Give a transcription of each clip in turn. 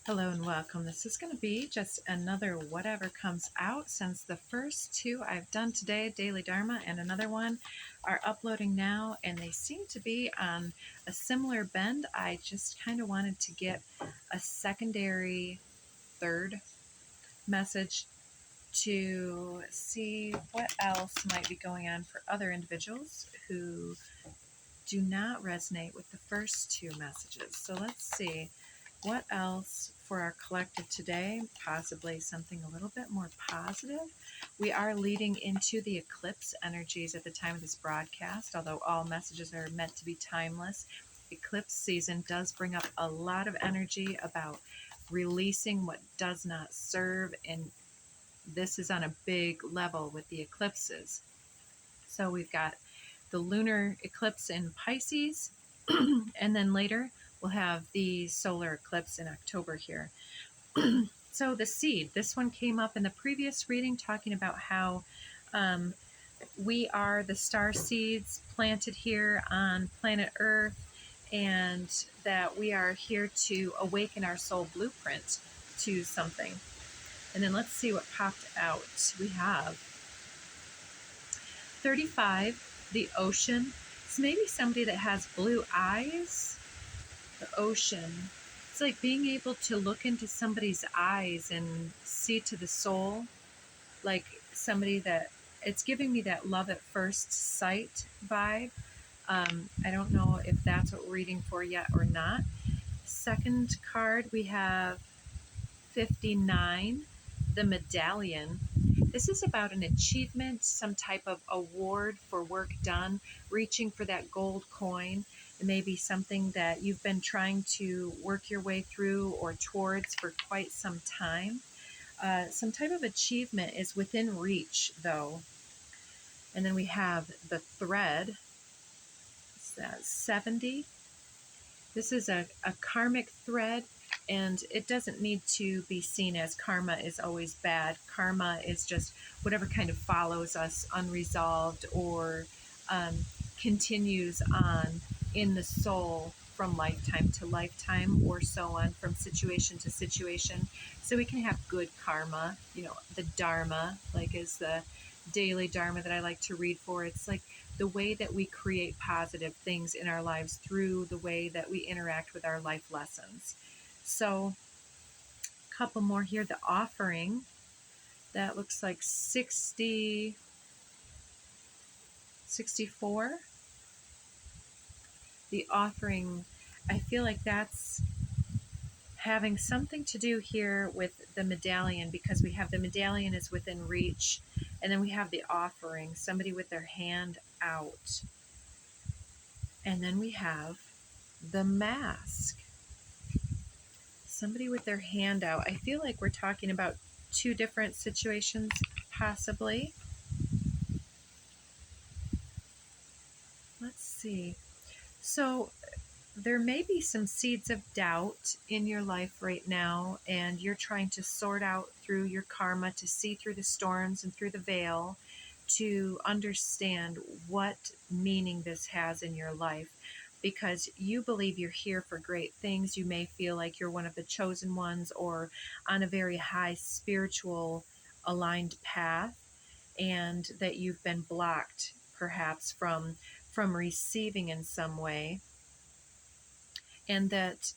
Hello and welcome. This is going to be just another whatever comes out, since the first two I've done today, Daily Dharma and another one, are uploading now, and they seem to be on a similar bend. I just kind of wanted to get a secondary third message to see what else might be going on for other individuals who do not resonate with the first two messages. So let's see what else for our collective today, possibly something a little bit more positive. We are leading into the eclipse energies at the time of this broadcast, although all messages are meant to be timeless. Eclipse season does bring up a lot of energy about releasing what does not serve, and this is on a big level with the eclipses. So we've got the lunar eclipse in Pisces, and then later we'll have the solar eclipse in October here. So the seed, this one came up in the previous reading, talking about how we are the star seeds planted here on planet Earth, and that we are here to awaken our soul blueprint to something. And then let's see what popped out. We have 35, the ocean. It's maybe somebody that has blue eyes. The ocean. It's like being able to look into somebody's eyes and see to the soul. Like somebody that, it's giving me that love at first sight vibe. I don't know if that's what we're reading for yet or not. Second card, we have 59, the medallion. This is about an achievement, some type of award for work done, reaching for that gold coin. It may be something that you've been trying to work your way through or towards for quite some time. Some type of achievement is within reach, though. And then we have the thread. It's 70. This is a karmic thread, and it doesn't need to be seen as karma is always bad. Karma is just whatever kind of follows us unresolved or continues on in the soul from lifetime to lifetime, or so on, from situation to situation. So we can have good karma, the dharma, like is the daily dharma that I like to read for. It's like the way that we create positive things in our lives through the way that we interact with our life lessons. So a couple more here. The offering, that looks like 60, 64. The offering, I feel like that's having something to do here with the medallion, because we have the medallion is within reach, and then we have the offering, somebody with their hand out. And then we have the mask, somebody with their hand out. I feel like we're talking about two different situations, possibly. Let's see. So there may be some seeds of doubt in your life right now, and you're trying to sort out through your karma, to see through the storms and through the veil, to understand what meaning this has in your life, because you believe you're here for great things. You may feel like you're one of the chosen ones, or on a very high spiritual aligned path, and that you've been blocked perhaps from receiving in some way, and that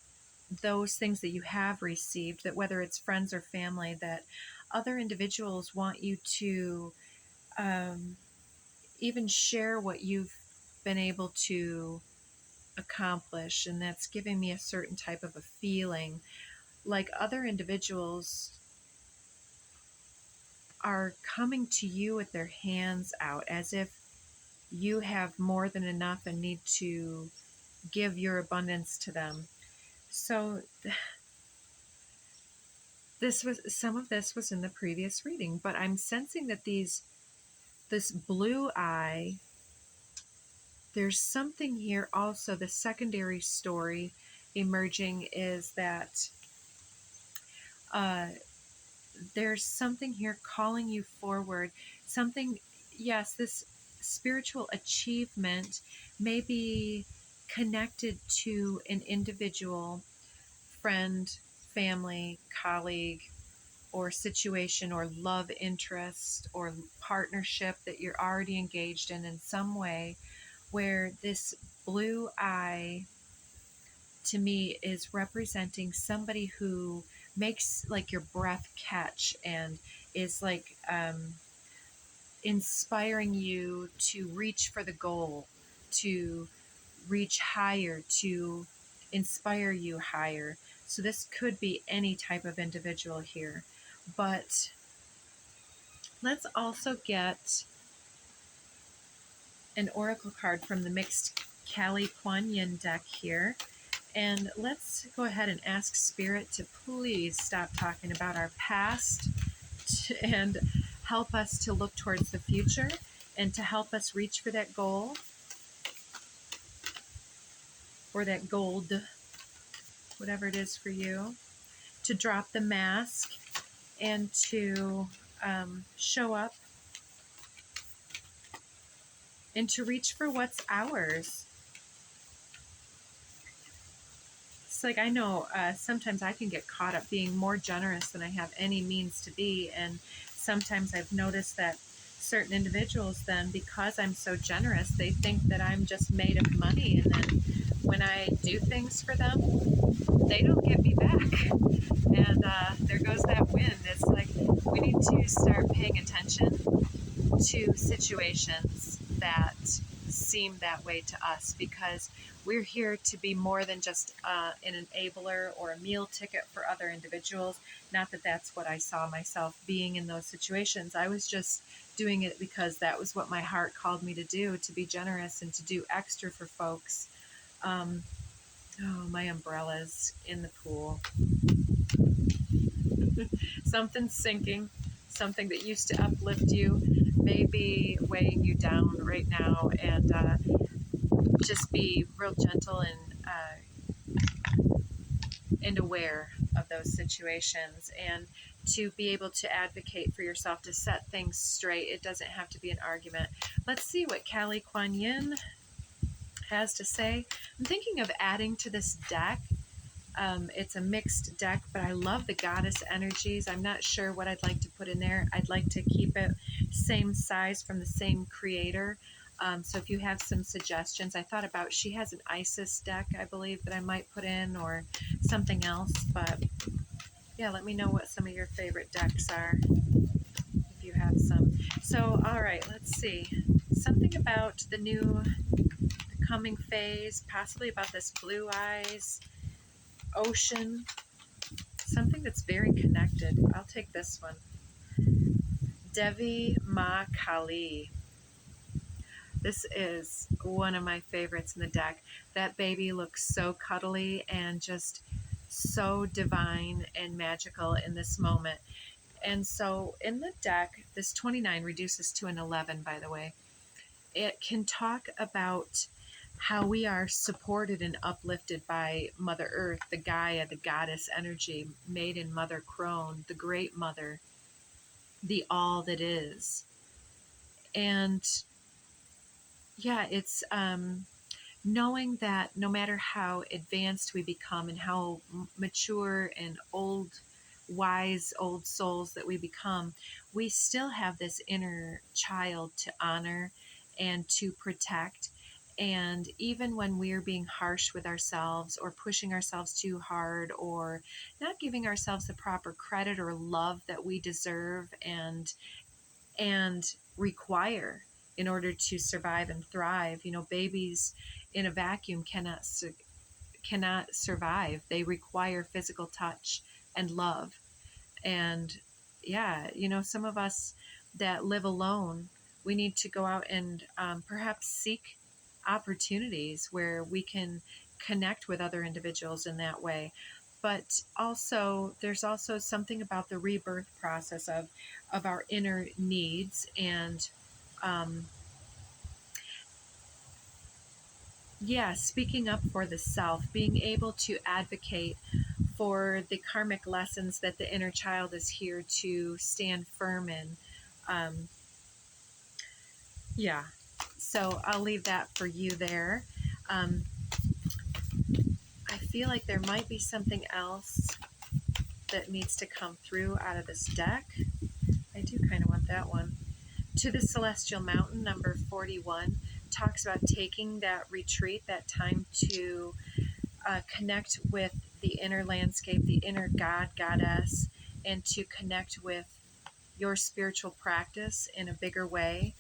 those things that you have received, that whether it's friends or family, that other individuals want you to even share what you've been able to accomplish. And that's giving me a certain type of a feeling, like other individuals are coming to you with their hands out, as if you have more than enough and need to give your abundance to them. So some of this was in the previous reading, but I'm sensing that this blue eye, there's something here also. The secondary story emerging is that there's something here calling you forward. Something, yes, this spiritual achievement may be connected to an individual, friend, family, colleague, or situation or love interest or partnership that you're already engaged in some way, where this blue eye to me is representing somebody who makes like your breath catch and is like inspiring you to reach for the goal, to reach higher, to inspire you higher. So this could be any type of individual here. But let's also get an oracle card from the mixed Kali Kuan Yin deck here. And let's go ahead and ask Spirit to please stop talking about our past and help us to look towards the future and to help us reach for that goal or that gold, whatever it is for you, to drop the mask and to show up and to reach for what's ours. It's like, I know sometimes I can get caught up being more generous than I have any means to be, and sometimes I've noticed that certain individuals then, because I'm so generous, they think that I'm just made of money, and then when I do things for them, they don't get me back, and there goes that win. It's like we need to start paying attention to situations that seem that way to us, because we're here to be more than just an enabler or a meal ticket for other individuals. Not that that's what I saw myself being in those situations. I was just doing it because that was what my heart called me to do, to be generous and to do extra for folks. Oh, my umbrella's in the pool. Something's sinking. Something that used to uplift you may be weighing you down right now, and just be real gentle and aware of those situations, and to be able to advocate for yourself, to set things straight. It doesn't have to be an argument. Let's see what Kali Kuan Yin has to say. I'm thinking of adding to this deck. It's a mixed deck, but I love the goddess energies. I'm not sure what I'd like to put in there. I'd like to keep it same size from the same creator. So if you have some suggestions, I thought about, she has an Isis deck, I believe, that I might put in, or something else. But yeah, let me know what some of your favorite decks are, if you have some. So, all right, let's see. Something about the coming phase, possibly about this blue eyes, ocean, something that's very connected. I'll take this one. Devi Ma Kali. This is one of my favorites in the deck. That baby looks so cuddly and just so divine and magical in this moment. And so in the deck, this 29 reduces to an 11, by the way. It can talk about how we are supported and uplifted by Mother Earth, the Gaia, the goddess energy, made in Mother Crone, the Great Mother, the all that is. And yeah, it's knowing that no matter how advanced we become and how mature and old, wise old souls that we become, we still have this inner child to honor and to protect. And even when we're being harsh with ourselves or pushing ourselves too hard or not giving ourselves the proper credit or love that we deserve and require in order to survive and thrive, babies in a vacuum cannot survive. They require physical touch and love. And yeah, some of us that live alone, we need to go out and perhaps seek opportunities where we can connect with other individuals in that way. But also, there's also something about the rebirth process of our inner needs, and speaking up for the self, being able to advocate for the karmic lessons that the inner child is here to stand firm in. So I'll leave that for you there. I feel like there might be something else that needs to come through out of this deck. I do kind of want that one. To the Celestial Mountain, number 41, talks about taking that retreat, that time to connect with the inner landscape, the inner god, goddess, and to connect with your spiritual practice in a bigger way.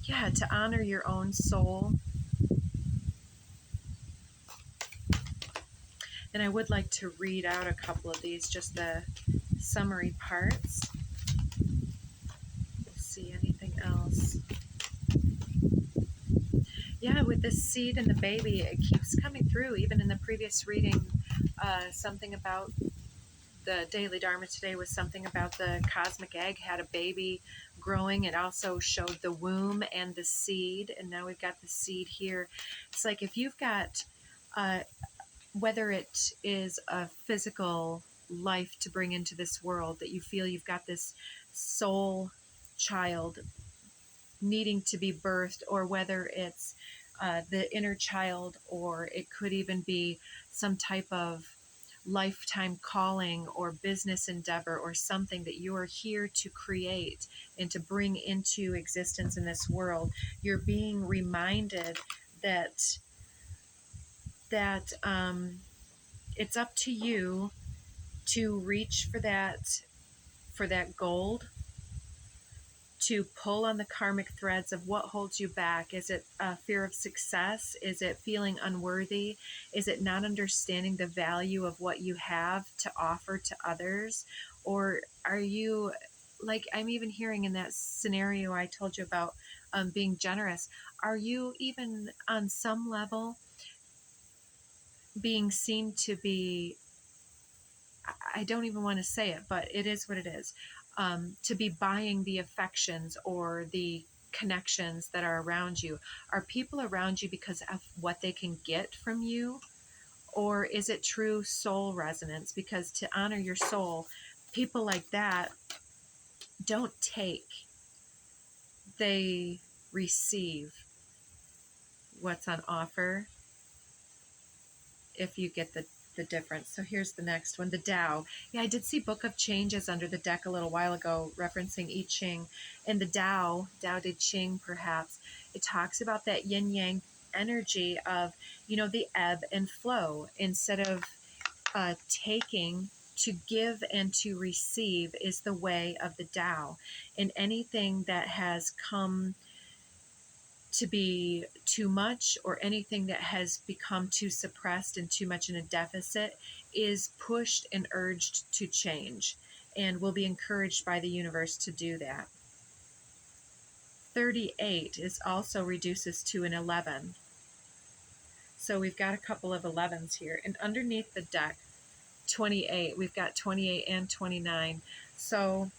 Yeah, to honor your own soul. And I would like to read out a couple of these, just the summary parts. Let's see, anything else? Yeah, with this seed and the baby, it keeps coming through. Even in the previous reading, something about the Daily Dharma today was something about the cosmic egg had a baby growing. It also showed the womb and the seed, and now we've got the seed here. It's like if you've got, whether it is a physical life to bring into this world, that you feel you've got this soul child needing to be birthed, or whether it's the inner child, or it could even be some type of lifetime calling or business endeavor or something that you are here to create and to bring into existence in this world. You're being reminded that it's up to you to reach for that gold, to pull on the karmic threads of what holds you back. Is it fear of success? Is it feeling unworthy? Is it not understanding the value of what you have to offer to others? Or are you, like I'm even hearing in that scenario I told you about, being generous, are you even on some level being seen to be, I don't even want to say it, but it is what it is, to be buying the affections or the connections that are around you? Are people around you because of what they can get from you? Or is it true soul resonance? Because to honor your soul, people like that don't take, they receive what's on offer, if you get the difference. So here's the next one, the Tao. Yeah, I did see Book of Changes under the deck a little while ago, referencing I Ching. And the Tao de Ching, perhaps, it talks about that yin yang energy of, the ebb and flow. Instead of taking, to give and to receive is the way of the Tao. And anything that has come to be too much, or anything that has become too suppressed and too much in a deficit, is pushed and urged to change, and will be encouraged by the universe to do that. 38 is also reduces to an 11. So we've got a couple of 11s here. And underneath the deck, 28, we've got 28 and 29. So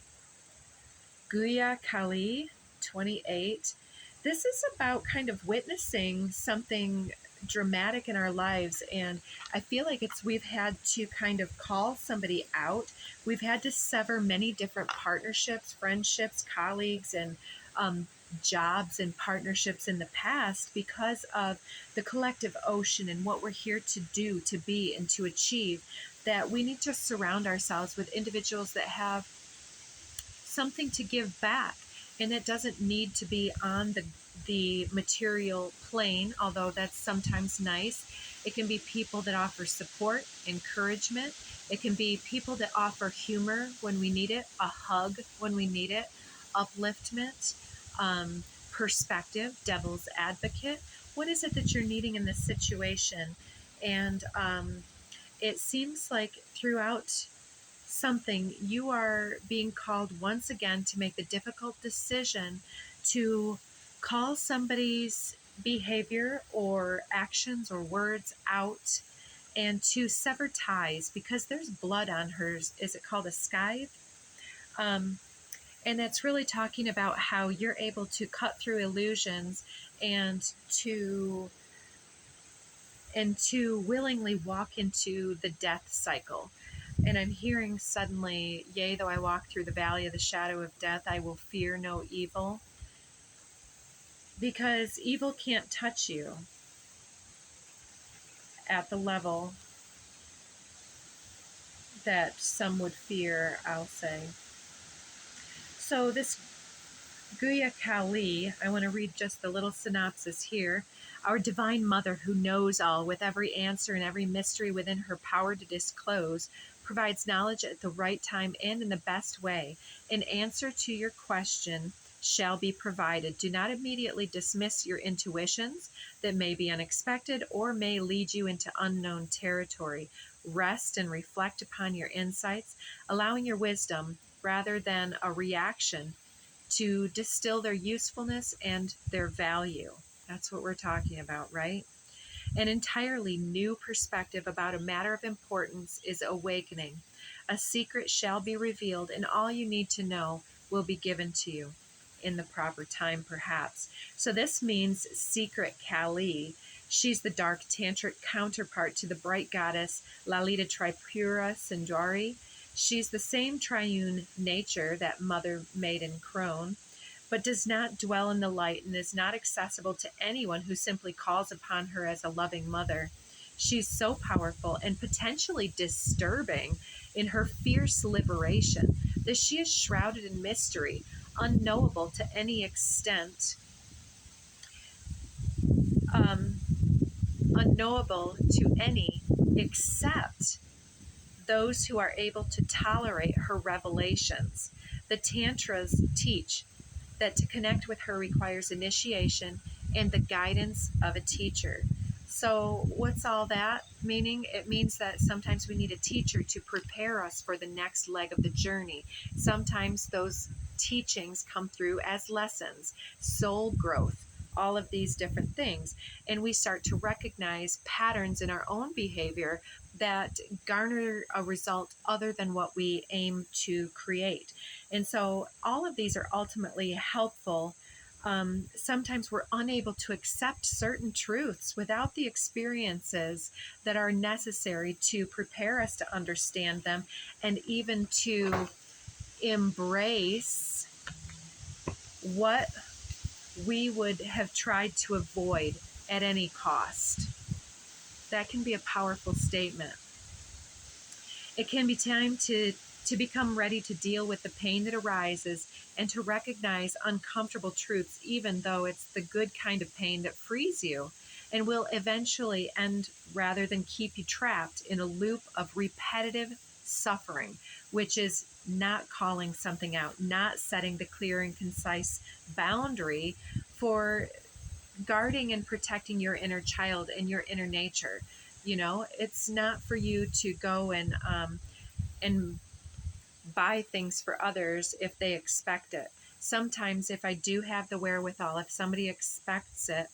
Guya Kali, 28. This is about kind of witnessing something dramatic in our lives, and I feel like we've had to kind of call somebody out. We've had to sever many different partnerships, friendships, colleagues, and jobs and partnerships in the past because of the collective ocean and what we're here to do, to be, and to achieve. That we need to surround ourselves with individuals that have something to give back, and it doesn't need to be on the material plane, although that's sometimes nice. It can be people that offer support, encouragement. It can be people that offer humor when we need it, a hug when we need it, upliftment, perspective, devil's advocate. What is it that you're needing in this situation? And it seems like throughout something, you are being called once again to make the difficult decision to call somebody's behavior or actions or words out, and to sever ties, because there's blood on hers. Is it called a scythe? And that's really talking about how you're able to cut through illusions and to willingly walk into the death cycle. And I'm hearing suddenly, yea, though I walk through the valley of the shadow of death, I will fear no evil. Because evil can't touch you at the level that some would fear, I'll say. So this Gaia Kali, I want to read just the little synopsis here. Our divine mother, who knows all, with every answer and every mystery within her power to disclose, provides knowledge at the right time and in the best way. An answer to your question shall be provided. Do not immediately dismiss your intuitions that may be unexpected or may lead you into unknown territory. Rest and reflect upon your insights, allowing your wisdom, rather than a reaction, to distill their usefulness and their value. That's what we're talking about, right? An entirely new perspective about a matter of importance is awakening. A secret shall be revealed, and all you need to know will be given to you in the proper time, perhaps. So this means secret Kali. She's the dark tantric counterpart to the bright goddess Lalita Tripura Sundari. She's the same triune nature that Mother made in Krone, but does not dwell in the light and is not accessible to anyone who simply calls upon her as a loving mother. She's so powerful and potentially disturbing in her fierce liberation that she is shrouded in mystery, unknowable to any extent, unknowable to any except those who are able to tolerate her revelations. The Tantras teach that to connect with her requires initiation and the guidance of a teacher. So what's all that meaning? It means that sometimes we need a teacher to prepare us for the next leg of the journey. Sometimes those teachings come through as lessons, soul growth, all of these different things. And we start to recognize patterns in our own behavior that garner a result other than what we aim to create. And so all of these are ultimately helpful. Sometimes we're unable to accept certain truths without the experiences that are necessary to prepare us to understand them and even to embrace what we would have tried to avoid at any cost. That can be a powerful statement. It can be time to become ready to deal with the pain that arises and to recognize uncomfortable truths, even though it's the good kind of pain that frees you and will eventually end rather than keep you trapped in a loop of repetitive suffering, which is not calling something out, not setting the clear and concise boundary for guarding and protecting your inner child and your inner nature. You know, it's not for you to go and buy things for others if they expect it. Sometimes if I do have the wherewithal, if somebody expects it,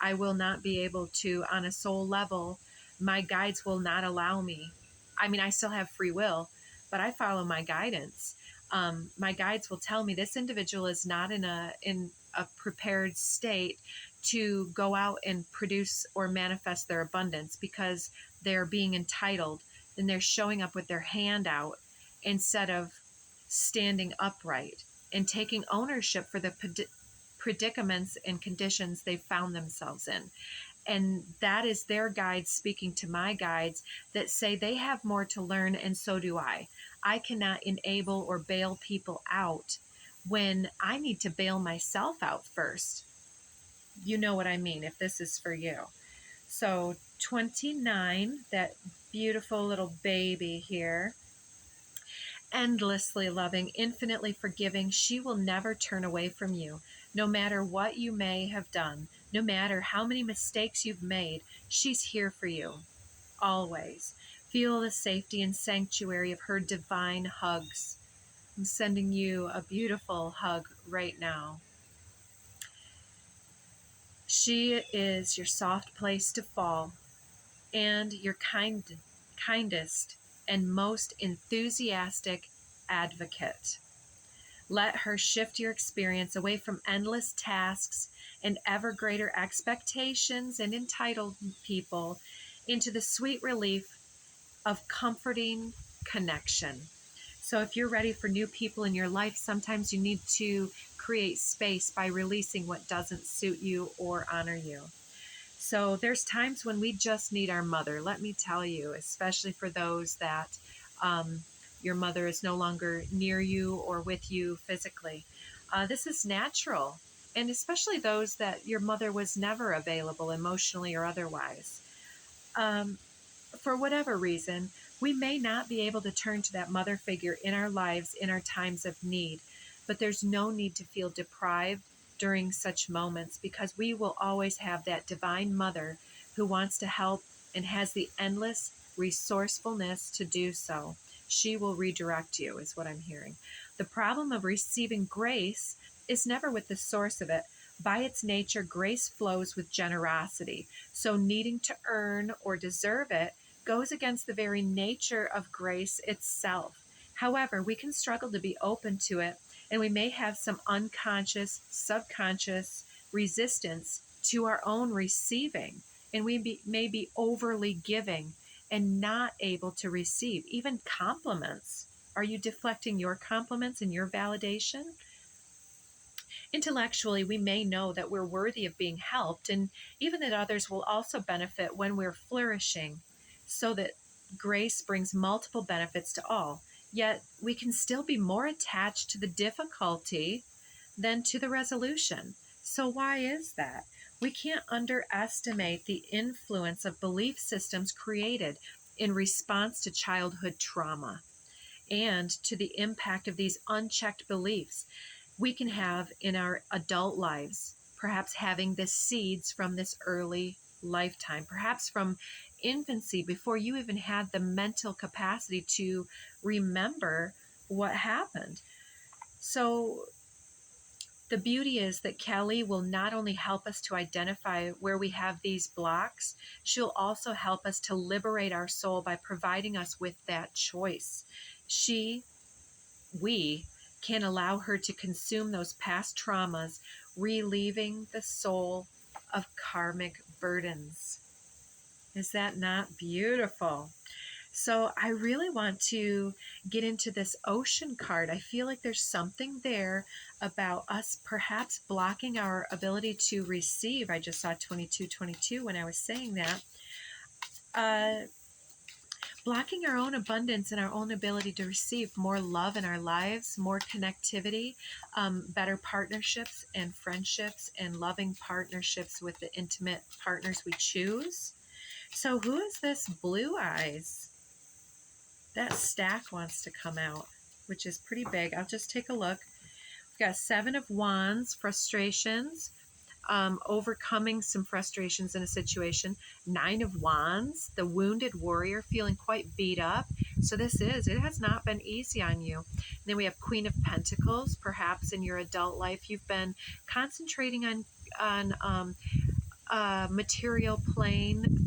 I will not be able to, on a soul level, my guides will not allow me. I mean, I still have free will, but I follow my guidance. My guides will tell me this individual is not in a prepared state to go out and produce or manifest their abundance because they're being entitled and they're showing up with their hand out instead of standing upright and taking ownership for the predicaments and conditions they've found themselves in. And that is their guides speaking to my guides that say they have more to learn, and so do I. I cannot enable or bail people out when I need to bail myself out first. You know what I mean, if this is for you. So 29, that beautiful little baby here, endlessly loving, infinitely forgiving. She will never turn away from you, no matter what you may have done, no matter how many mistakes you've made. She's here for you, always. Feel the safety and sanctuary of her divine hugs. I'm sending you a beautiful hug right now. She is your soft place to fall and your kindest and most enthusiastic advocate. Let her shift your experience away from endless tasks and ever greater expectations and entitled people into the sweet relief of comforting connection. So if you're ready for new people in your life, sometimes you need to create space by releasing what doesn't suit you or honor you. So there's times when we just need our mother, let me tell you, especially for those that Your mother is no longer near you or with you physically. This is natural, and especially those that your mother was never available emotionally or otherwise. Um, for whatever reason, we may not be able to turn to that mother figure in our lives in our times of need, but there's no need to feel deprived during such moments, because we will always have that divine mother who wants to help and has the endless resourcefulness to do so. She will redirect you, is what I'm hearing. The problem of receiving grace is never with the source of it. By its nature, grace flows with generosity. So needing to earn or deserve it goes against the very nature of grace itself. However, we can struggle to be open to it, and we may have some unconscious, subconscious resistance to our own receiving, and may be overly giving and not able to receive even compliments. Are you deflecting your compliments and your validation? Intellectually, we may know that we're worthy of being helped, and even that others will also benefit when we're flourishing, so that grace brings multiple benefits to all. Yet we can still be more attached to the difficulty than to the resolution. So, why is that? We can't underestimate the influence of belief systems created in response to childhood trauma and to the impact of these unchecked beliefs we can have in our adult lives, perhaps having the seeds from this early lifetime, perhaps from infancy, before you even had the mental capacity to remember what happened. So the beauty is that Kelly will not only help us to identify where we have these blocks, she'll also help us to liberate our soul by providing us with that choice. We can allow her to consume those past traumas, relieving the soul of karmic burdens. Is that not beautiful? So I really want to get into this ocean card. I feel like there's something there about us perhaps blocking our ability to receive. I just saw 2222 when I was saying that. Blocking our own abundance and our own ability to receive more love in our lives, more connectivity, better partnerships and friendships and loving partnerships with the intimate partners we choose. So who is this Blue Eyes? That stack wants to come out, which is pretty big. I'll just take a look. We've got 7 of Wands, frustrations, overcoming some frustrations in a situation. 9 of Wands, the wounded warrior, feeling quite beat up. So it has not been easy on you. And then we have Queen of Pentacles. Perhaps in your adult life, you've been concentrating on material plane,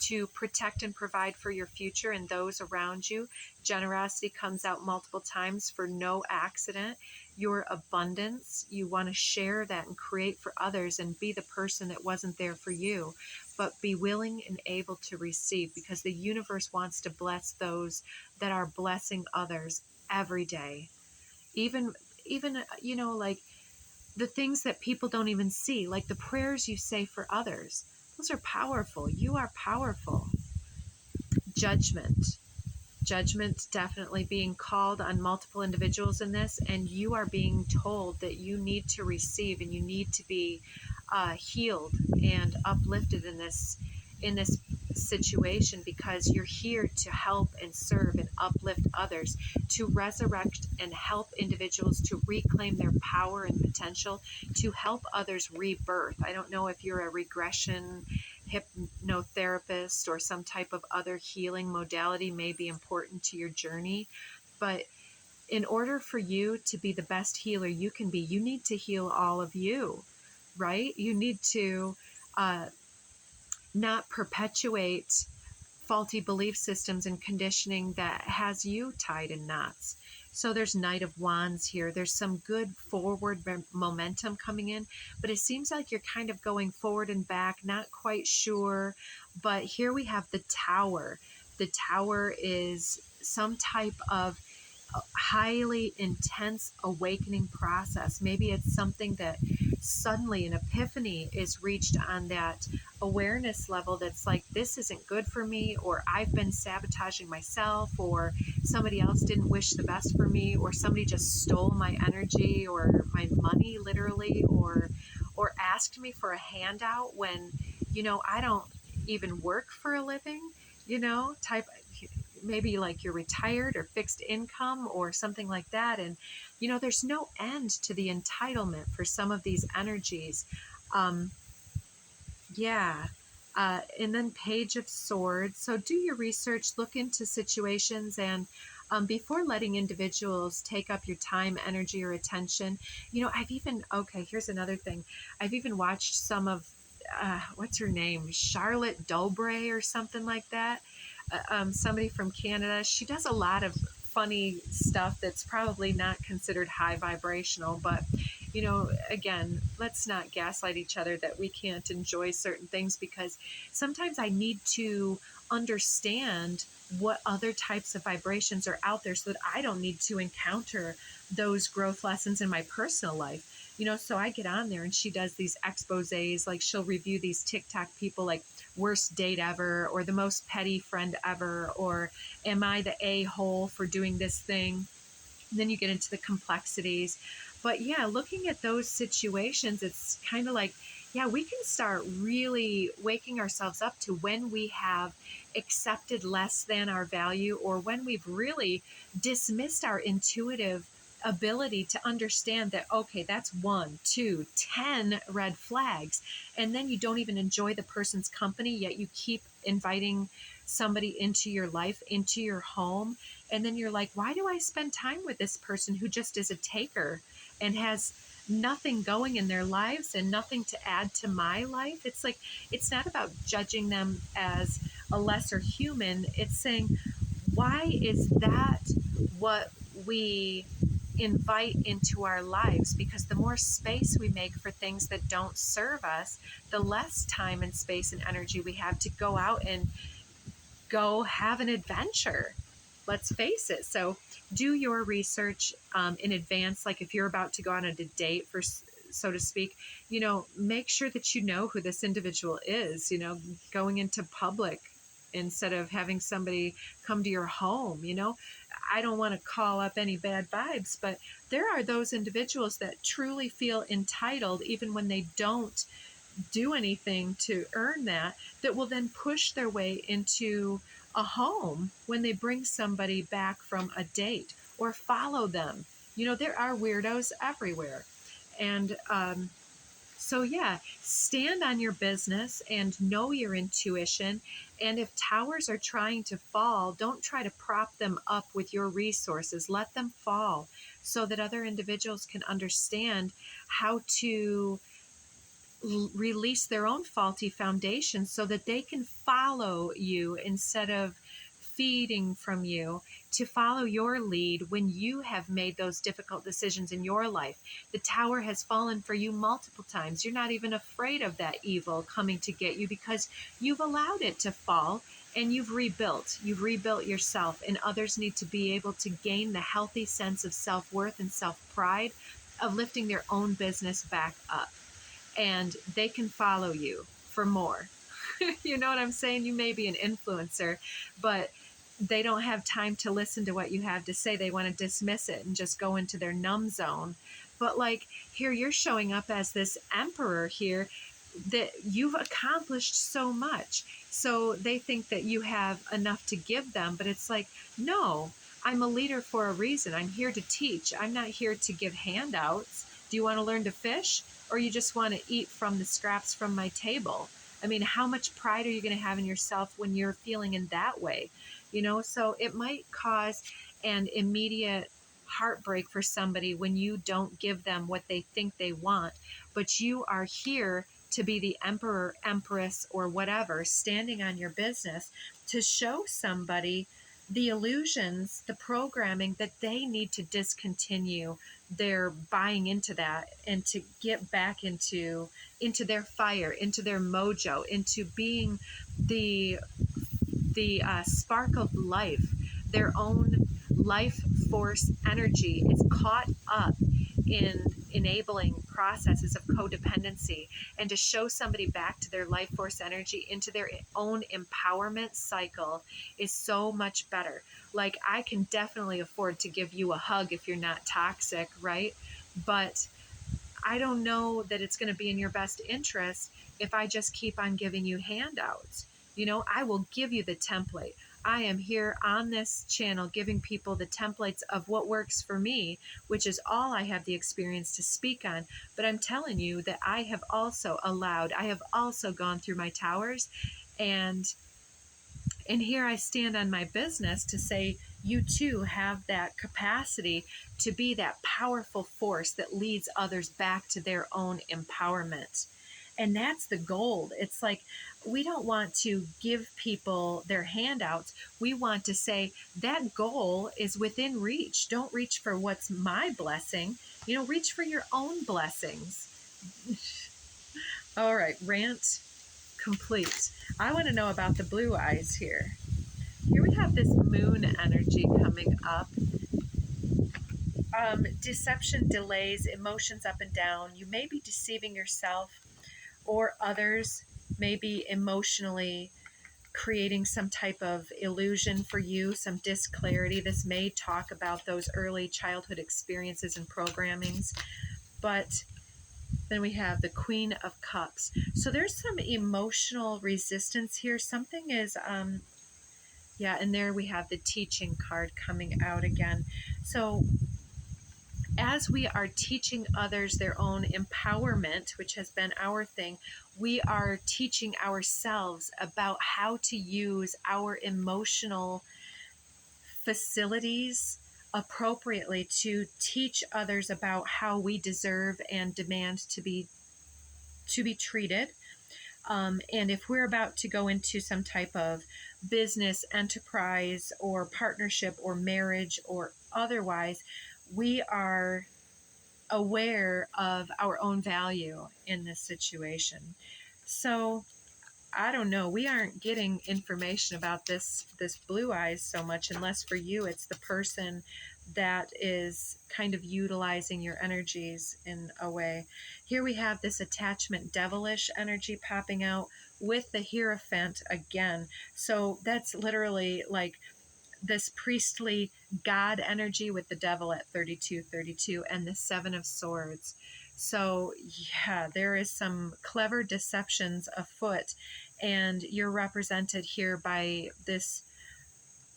to protect and provide for your future and those around you. Generosity comes out multiple times for no accident. Your abundance, you want to share that and create for others and be the person that wasn't there for you, but be willing and able to receive, because the universe wants to bless those that are blessing others every day. Even like the things that people don't even see, like the prayers you say for others. Those are powerful. You are powerful. Judgment definitely being called on multiple individuals in this, and you are being told that you need to receive and you need to be healed and uplifted in this situation, because you're here to help and serve and uplift others, to resurrect and help individuals to reclaim their power and potential, to help others rebirth. I don't know if you're a regression hypnotherapist or some type of other healing modality may be important to your journey, but in order for you to be the best healer you can be, you need to heal all of you, right? You need to not perpetuate faulty belief systems and conditioning that has you tied in knots. So there's Knight of Wands here. There's some good forward momentum coming in, but it seems like you're kind of going forward and back, not quite sure. But here we have the Tower. The Tower is some type of highly intense awakening process. Maybe it's something that suddenly an epiphany is reached on that awareness level that's like, this isn't good for me, or I've been sabotaging myself, or somebody else didn't wish the best for me, or somebody just stole my energy or my money literally, or asked me for a handout when, I don't even work for a living, type, maybe like you're retired or fixed income or something like that. And, there's no end to the entitlement for some of these energies. Um, yeah. And then Page of Swords. So do your research, look into situations, and before letting individuals take up your time, energy, or attention. Okay, here's another thing. I've even watched some of, what's her name? Charlotte Dobre or something like that. Somebody from Canada. She does a lot of funny stuff that's probably not considered high vibrational, but again, let's not gaslight each other that we can't enjoy certain things, because sometimes I need to understand what other types of vibrations are out there so that I don't need to encounter those growth lessons in my personal life. So I get on there and she does these exposés, like she'll review these TikTok people, like worst date ever, or the most petty friend ever, or am I the a-hole for doing this thing? And then you get into the complexities. But yeah, looking at those situations, it's kind of like, yeah, we can start really waking ourselves up to when we have accepted less than our value, or when we've really dismissed our intuitive ability to understand that, okay, that's 1, 2, 10 red flags. And then you don't even enjoy the person's company, yet you keep inviting somebody into your life, into your home. And then you're like, why do I spend time with this person who just is a taker and has nothing going in their lives and nothing to add to my life? It's like, it's not about judging them as a lesser human. It's saying, why is that what we invite into our lives? Because the more space we make for things that don't serve us, the less time and space and energy we have to go out and go have an adventure. Let's face it. So do your research in advance. Like if you're about to go on a date, for so to speak, make sure that you know who this individual is, going into public instead of having somebody come to your home. I don't want to call up any bad vibes, but there are those individuals that truly feel entitled even when they don't do anything to earn that will then push their way into a home when they bring somebody back from a date or follow them. There are weirdos everywhere. And so, yeah, stand on your business and know your intuition. And if towers are trying to fall, don't try to prop them up with your resources. Let them fall so that other individuals can understand how to release their own faulty foundation so that they can follow you instead of feeding from you, to follow your lead when you have made those difficult decisions in your life. The tower has fallen for you multiple times. You're not even afraid of that evil coming to get you because you've allowed it to fall and you've rebuilt. You've rebuilt yourself, and others need to be able to gain the healthy sense of self-worth and self-pride of lifting their own business back up. And they can follow you for more. You know what I'm saying? You may be an influencer, but they don't have time to listen to what you have to say. They want to dismiss it and just go into their numb zone. But like here, you're showing up as this emperor here, that you've accomplished so much. So they think that you have enough to give them, but it's like, no, I'm a leader for a reason. I'm here to teach. I'm not here to give handouts. Do you want to learn to fish, or you just want to eat from the scraps from my table? I mean, how much pride are you going to have in yourself when you're feeling in that way? So it might cause an immediate heartbreak for somebody when you don't give them what they think they want, but you are here to be the emperor, empress, or whatever, standing on your business to show somebody the illusions, the programming that they need to discontinue their buying into that, and to get back into their fire, into their mojo, into being the spark of life. Their own life force energy is caught up in enabling processes of codependency and to show somebody back to their life force energy into their own empowerment cycle is so much better. Like, I can definitely afford to give you a hug if you're not toxic, right? But I don't know that it's going to be in your best interest if I just keep on giving you handouts. You know, I will give you the template. I am here on this channel giving people the templates of what works for me, which is all I have the experience to speak on. But I'm telling you that I have also gone through my towers, and here I stand on my business to say you too have that capacity to be that powerful force that leads others back to their own empowerment. And that's the goal. It's like, we don't want to give people their handouts. We want to say that goal is within reach. Don't reach for what's my blessing. You know, reach for your own blessings. All right, rant complete. I want to know about the blue eyes here. Here we have this moon energy coming up. Deception, delays, emotions up and down. You may be deceiving yourself, or others may be emotionally creating some type of illusion for you, some disclarity. This may talk about those early childhood experiences and programmings. But then we have the Queen of Cups. So there's some emotional resistance here. Something is, yeah, and there we have the teaching card coming out again. So as we are teaching others their own empowerment, which has been our thing, we are teaching ourselves about how to use our emotional facilities appropriately to teach others about how we deserve and demand to be treated. And if we're about to go into some type of business enterprise or partnership or marriage or otherwise, we are aware of our own value in this situation. So I don't know, we aren't getting information about this blue eyes so much, unless for you it's the person that is kind of utilizing your energies in a way. Here we have this attachment devilish energy popping out with the Hierophant again. So that's literally like this priestly God energy with the devil at 3232 and the Seven of Swords. So yeah, there is some clever deceptions afoot, and you're represented here by this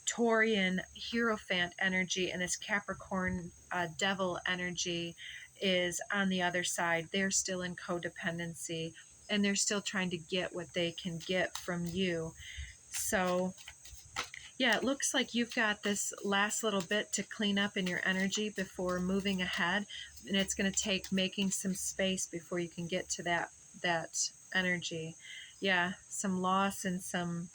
Taurian Hierophant energy, and this Capricorn devil energy is on the other side. They're still in codependency, and they're still trying to get what they can get from you. So yeah, it looks like you've got this last little bit to clean up in your energy before moving ahead, and it's going to take making some space before you can get to that energy. Yeah, some loss and some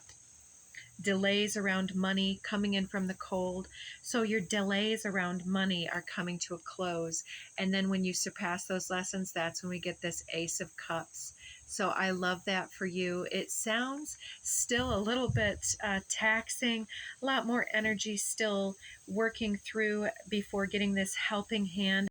delays around money coming in from the cold. So your delays around money are coming to a close. And then when you surpass those lessons, that's when we get this Ace of Cups. So I love that for you. It sounds still a little bit taxing, a lot more energy still working through before getting this helping hand